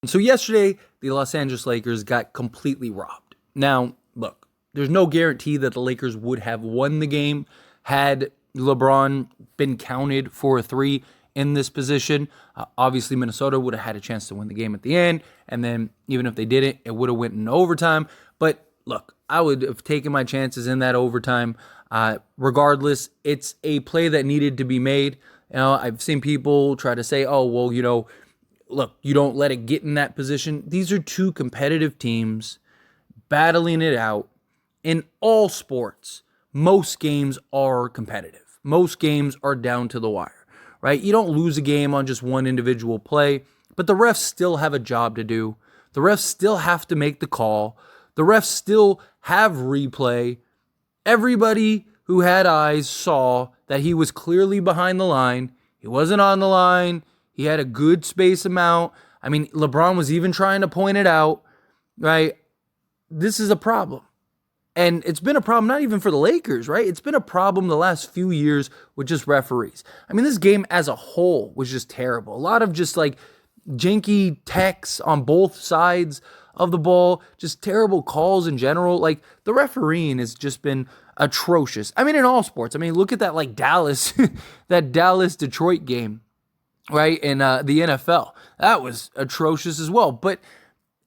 So yesterday, the Los Angeles Lakers got completely robbed. Now, look, there's no guarantee that the Lakers would have won the game had LeBron been counted for a three in this position. Obviously, Minnesota would have had a chance to win the game at the end, and then even if they didn't, it would have went in overtime. But look, I would have taken my chances in that overtime. Regardless, it's a play that needed to be made. I've seen people try to say, oh, well, look, you don't let it get in that position. These are two competitive teams battling it out. In all sports, most games are competitive. Most games are down to the wire, right? You don't lose a game on just one individual play, but the refs still have a job to do. The refs still have to make the call. The refs still have replay. Everybody who had eyes saw that he was clearly behind the line. He wasn't on the line. He had a good space amount. I mean, LeBron was even trying to point it out, right? This is a problem. And it's been a problem not even for the Lakers, right? It's been a problem the last few years with just referees. I mean, this game as a whole was just terrible. A lot of just like janky techs on both sides of the ball, just terrible calls in general. Like the refereeing has just been atrocious. I mean, in all sports. I mean, look at that like Dallas, that Dallas-Detroit game, right? In the NFL. That was atrocious as well. But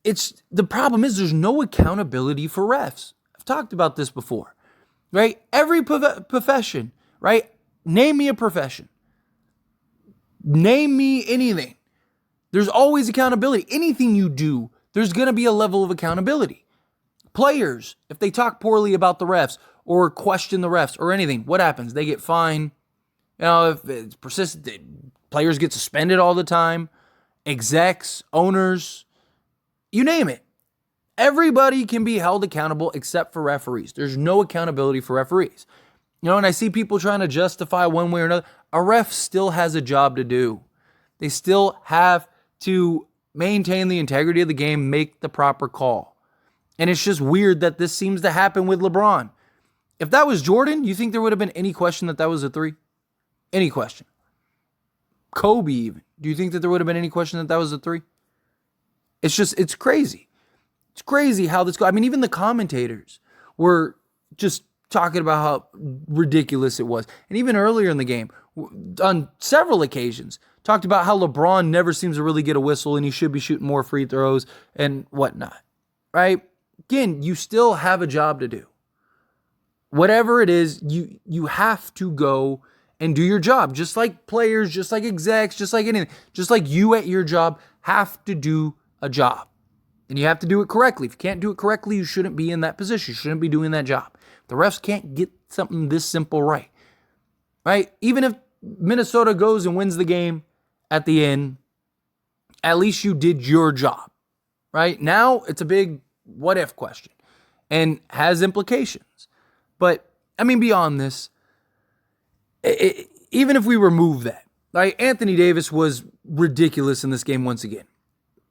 the problem is there's no accountability for refs. I've talked about this before, right? Every profession, right? Name me a profession. Name me anything. There's always accountability. Anything you do, there's going to be a level of accountability. Players, if they talk poorly about the refs or question the refs or anything, what happens? They get fined. If it's persistent, players get suspended all the time. Execs, owners, you name it. Everybody can be held accountable except for referees. There's no accountability for referees. And I see people trying to justify one way or another. A ref still has a job to do. They still have to maintain the integrity of the game, make the proper call. And it's just weird that this seems to happen with LeBron. If that was Jordan, you think there would have been any question that was a three? Any question. Kobe even. Do you think that there would have been any question that was a three? It's crazy. It's crazy how this goes. I mean, even the commentators were just talking about how ridiculous it was. And even earlier in the game, on several occasions, talked about how LeBron never seems to really get a whistle and he should be shooting more free throws and whatnot, right? Again, you still have a job to do. Whatever it is, you have to go and do your job. Just like players, just like execs, just like anything. Just like you at your job have to do a job. And you have to do it correctly. If you can't do it correctly, you shouldn't be in that position. You shouldn't be doing that job. The refs can't get something this simple right. Right? Even if Minnesota goes and wins the game at the end, at least you did your job. Right? Now, it's a big what-if question and has implications. But, I mean, beyond this, even if we remove that, right? Anthony Davis was ridiculous in this game once again.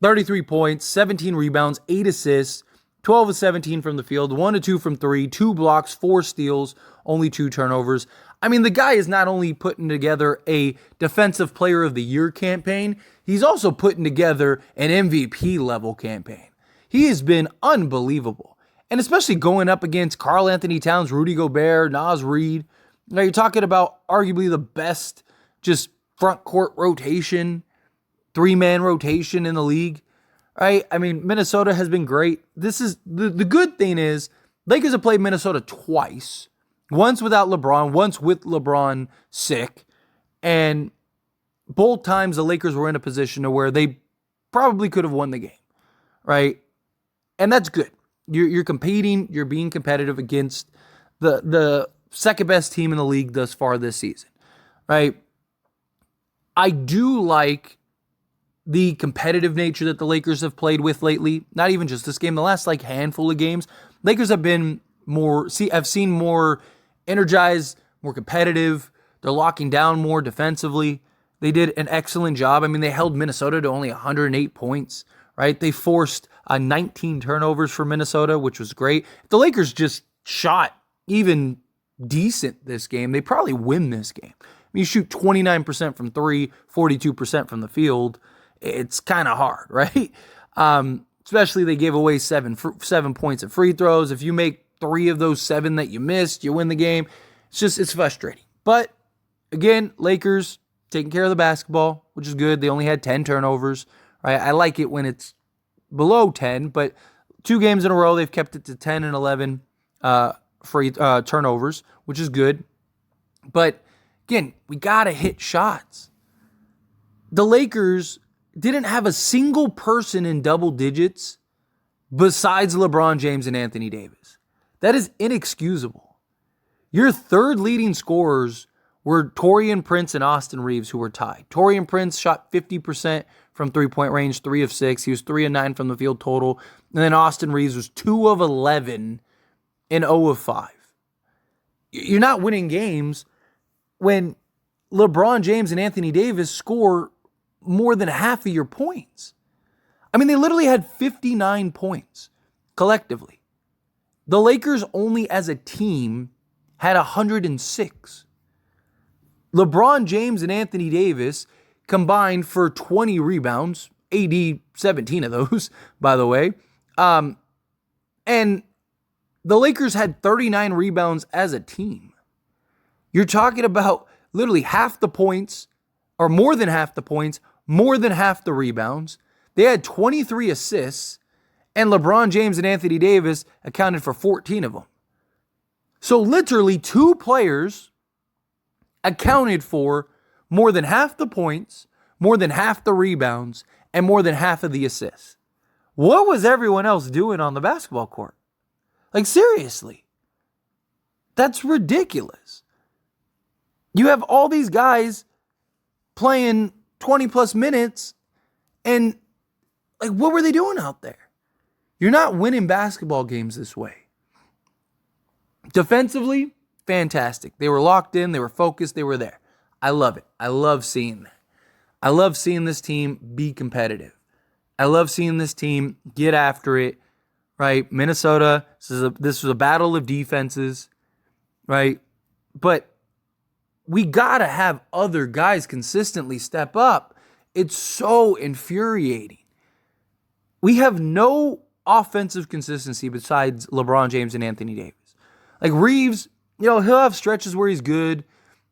33 points, 17 rebounds, 8 assists, 12 of 17 from the field, 1 of 2 from 3, 2 blocks, 4 steals, only 2 turnovers. I mean, the guy is not only putting together a Defensive Player of the Year campaign, he's also putting together an MVP level campaign. He has been unbelievable. And especially going up against Karl Anthony Towns, Rudy Gobert, Naz Reid. Now you're talking about arguably the best just front court rotation, 3-man rotation in the league, right? I mean, Minnesota has been great. This is the good thing is Lakers have played Minnesota twice, once without LeBron, once with LeBron sick, and both times the Lakers were in a position to where they probably could have won the game, right? And that's good. You're competing, you're being competitive against the second best team in the league thus far this season, right? I do like the competitive nature that the Lakers have played with lately. Not even just this game, the last like handful of games. Lakers have been I've seen more energized, more competitive. They're locking down more defensively. They did an excellent job. I mean, they held Minnesota to only 108 points, right? They forced 19 turnovers for Minnesota, which was great. If the Lakers just shot even decent this game, they probably win this game. I mean, you shoot 29% from 3, 42% from the field. It's kind of hard, right? Especially they gave away 7 points at free throws. If you make 3 of those 7 that you missed, you win the game. It's frustrating. But again, Lakers taking care of the basketball, which is good. They only had 10 turnovers. Right? I like it when it's below 10, but 2 games in a row, they've kept it to 10 and 11 free turnovers, which is good. But again, we got to hit shots. The Lakers didn't have a single person in double digits besides LeBron James and Anthony Davis. That is inexcusable. Your third leading scorers were Taurean Prince and Austin Reeves, who were tied. Taurean Prince shot 50% from three-point range, 3 of 6. He was 3 of 9 from the field total. And then Austin Reeves was 2 of 11 and 0 of 5. You're not winning games when LeBron James and Anthony Davis score more than half of your points. I mean, they literally had 59 points collectively. The Lakers only as a team had 106. LeBron James and Anthony Davis combined for 20 rebounds, AD 17 of those, by the way. And the Lakers had 39 rebounds as a team. You're talking about literally half the points, or more than half the points, more than half the rebounds. They had 23 assists, and LeBron James and Anthony Davis accounted for 14 of them. So literally 2 players accounted for more than half the points, more than half the rebounds, and more than half of the assists. What was everyone else doing on the basketball court? Like, seriously. That's ridiculous. You have all these guys playing 20 plus minutes, and like, what were they doing out there? You're not winning basketball games this way. Defensively, fantastic. They were locked in, they were focused, they were there. I love it. I love seeing that. I love seeing this team be competitive. I love seeing this team get after it, right? Minnesota, this was a battle of defenses, right? But we got to have other guys consistently step up. It's so infuriating. We have no offensive consistency besides LeBron James and Anthony Davis. Like Reeves, he'll have stretches where he's good,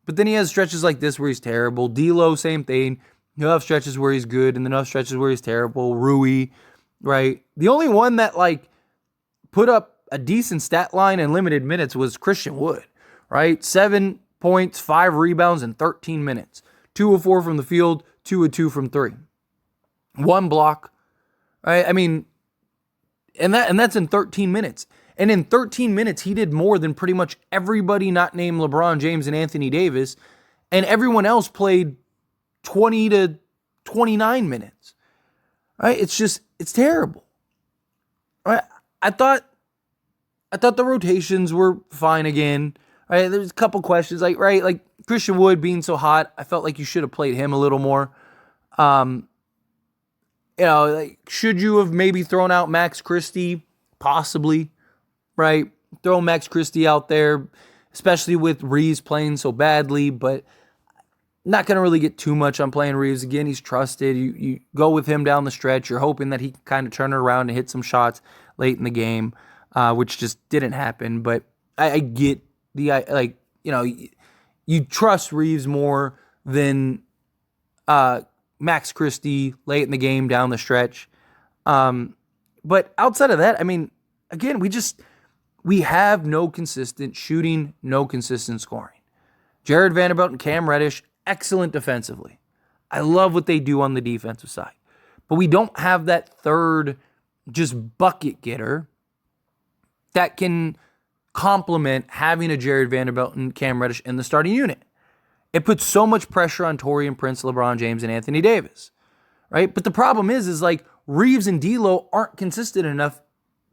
but then he has stretches like this where he's terrible. D'Lo, same thing. He'll have stretches where he's good, and then he'll have stretches where he's terrible. Rui, right? The only one that put up a decent stat line in limited minutes was Christian Wood, right? 7 points, 5 rebounds in 13 minutes. 2 of 4 from the field, 2 of 2 from 3. 1 block, right? I mean, and that's in 13 minutes. And in 13 minutes, he did more than pretty much everybody not named LeBron James and Anthony Davis, and everyone else played 20 to 29 minutes. Right? It's terrible. Right? I thought the rotations were fine again. Right? There's a couple questions, like Christian Wood being so hot, I felt like you should have played him a little more. Should you have maybe thrown out Max Christie? Possibly, right? Throw Max Christie out there, especially with Reeves playing so badly, but not going to really get too much on playing Reeves. Again, he's trusted. You go with him down the stretch. You're hoping that he can kind of turn it around and hit some shots late in the game, which just didn't happen. But I get you trust Reeves more than Max Christie late in the game down the stretch. But outside of that, I mean, again, we have no consistent shooting, no consistent scoring. Jared Vanderbilt and Cam Reddish, excellent defensively. I love what they do on the defensive side. But we don't have that third just bucket getter that can complement having a Jared Vanderbilt and Cam Reddish in the starting unit. It puts so much pressure on Taurean Prince, LeBron James, and Anthony Davis, right? But the problem is Reeves and D'Lo aren't consistent enough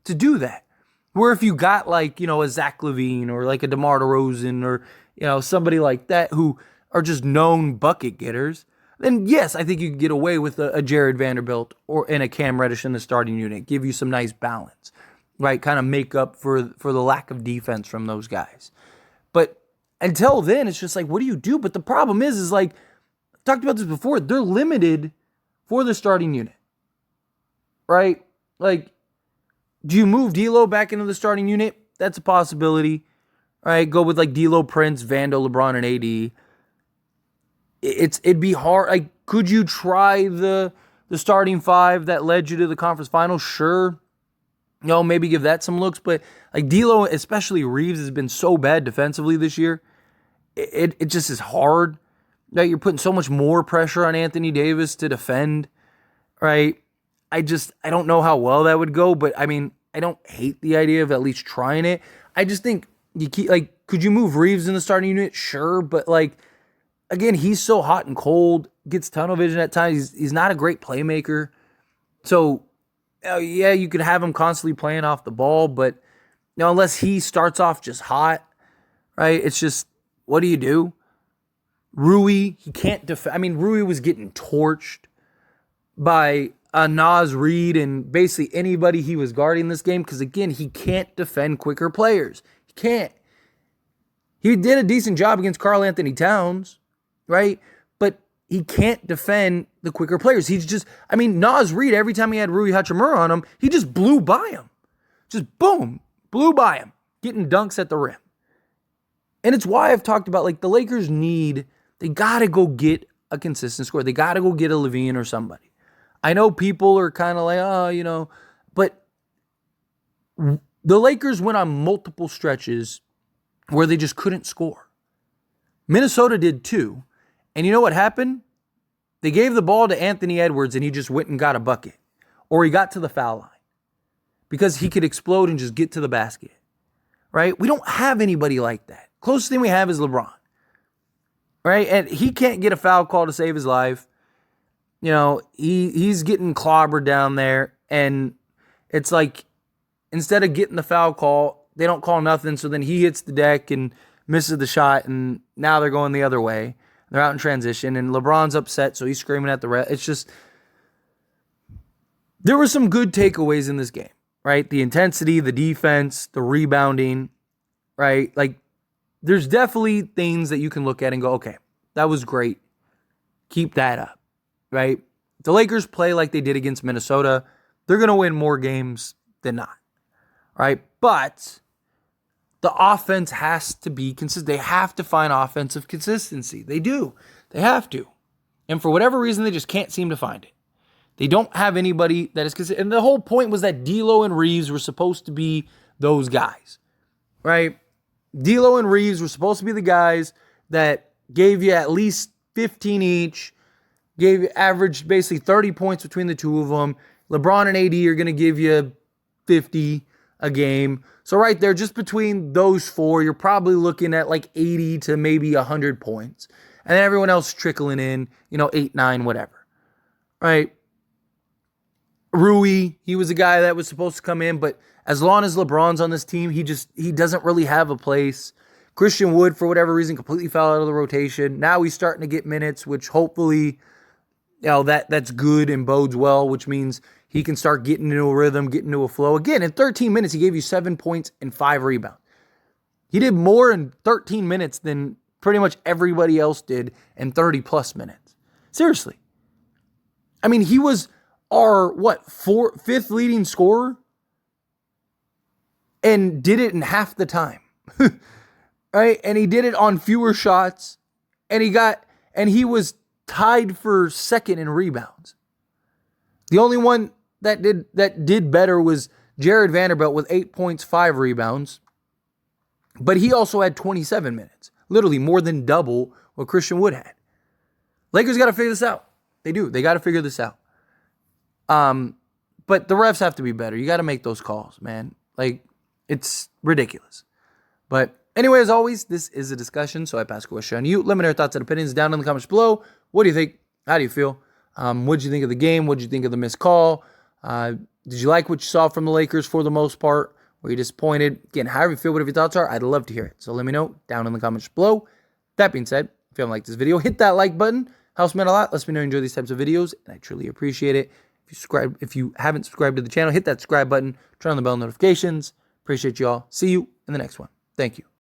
to do that. Where if you got a Zach LaVine or a DeMar DeRozan or somebody like that who are just known bucket getters, then yes, I think you could get away with a Jared Vanderbilt and a Cam Reddish in the starting unit, give you some nice balance, right? Kind of make up for the lack of defense from those guys. But until then, it's just what do you do? But the problem is I talked about this before, they're limited for the starting unit. right? Like, do you move D'Lo back into the starting unit? That's a possibility, right? Go with like D'Lo, Prince, Vando, LeBron, and AD. It'd be hard. Like, could you try the starting five that led you to the conference final? Sure. Maybe give that some looks, but like D'Lo, especially Reeves, has been so bad defensively this year. It just is hard. Right? You're putting so much more pressure on Anthony Davis to defend, right? I don't know how well that would go, but I mean, I don't hate the idea of at least trying it. I just think could you move Reeves in the starting unit? Sure, but like, again, he's so hot and cold, gets tunnel vision at times. He's not a great playmaker. So, yeah, you could have him constantly playing off the ball, but unless he starts off just hot, right? It's just, what do you do? Rui, he can't defend. I mean, Rui was getting torched by Naz Reid and basically anybody he was guarding this game because, again, he can't defend quicker players. He can't. He did a decent job against Karl Anthony Towns, right? But he can't defend the quicker players. He's just, I mean, Naz Reid, every time he had Rui Hachimura on him, he just blew by him. Just boom, blew by him, getting dunks at the rim. And it's why I've talked about, like, the Lakers they got to go get a consistent scorer. They got to go get a Levine or somebody. I know people are kind of like, but the Lakers went on multiple stretches where they just couldn't score. Minnesota did too. And you know what happened? They gave the ball to Anthony Edwards and he just went and got a bucket. Or he got to the foul line. Because he could explode and just get to the basket. Right? We don't have anybody like that. Closest thing we have is LeBron. Right? And he can't get a foul call to save his life. He's getting clobbered down there. And it's like, instead of getting the foul call, they don't call nothing. So then he hits the deck and misses the shot. And now they're going the other way. They're out in transition. And LeBron's upset, so he's screaming at the ref. It's just, there were some good takeaways in this game. Right? The intensity, the defense, the rebounding. Right? Like, there's definitely things that you can look at and go, okay, that was great. Keep that up, right? The Lakers play like they did against Minnesota. They're going to win more games than not, right? But the offense has to be consistent. They have to find offensive consistency. They do. They have to. And for whatever reason, they just can't seem to find it. They don't have anybody that is consistent. And the whole point was that D'Lo and Reeves were supposed to be those guys, right? D'Lo and Reeves were supposed to be the guys that gave you at least 15 each, gave you average basically 30 points between the two of them. LeBron and AD are going to give you 50 a game. So right there, just between those four, you're probably looking at like 80 to maybe 100 points. And then everyone else trickling in, 8, 9, whatever. Right? Rui, he was a guy that was supposed to come in, but as long as LeBron's on this team, he doesn't really have a place. Christian Wood, for whatever reason, completely fell out of the rotation. Now he's starting to get minutes, which hopefully, that's good and bodes well, which means he can start getting into a rhythm, getting into a flow. Again, in 13 minutes, he gave you 7 points and 5 rebounds. He did more in 13 minutes than pretty much everybody else did in 30-plus minutes. Seriously. I mean, he was our, fifth leading scorer? And did it in half the time. Right? And he did it on fewer shots. And he was tied for second in rebounds. The only one that did better was Jared Vanderbilt with 8 points, 5 rebounds. But he also had 27 minutes. Literally more than double what Christian Wood had. Lakers got to figure this out. They do. They got to figure this out. But the refs have to be better. You got to make those calls, man. Like, it's ridiculous. But anyway, as always, this is a discussion, so I pass a question on you. Let me know your thoughts and opinions down in the comments below. What do you think? How do you feel? What did you think of the game? What did you think of the missed call? Did you like what you saw from the Lakers for the most part? Were you disappointed? Again, however you feel, whatever your thoughts are, I'd love to hear it. So let me know down in the comments below. That being said, if you haven't liked this video, hit that like button. Helps me out a lot. Lets me know you enjoy these types of videos, and I truly appreciate it. If you haven't subscribed to the channel, hit that subscribe button. Turn on the bell notifications. Appreciate you all. See you in the next one. Thank you.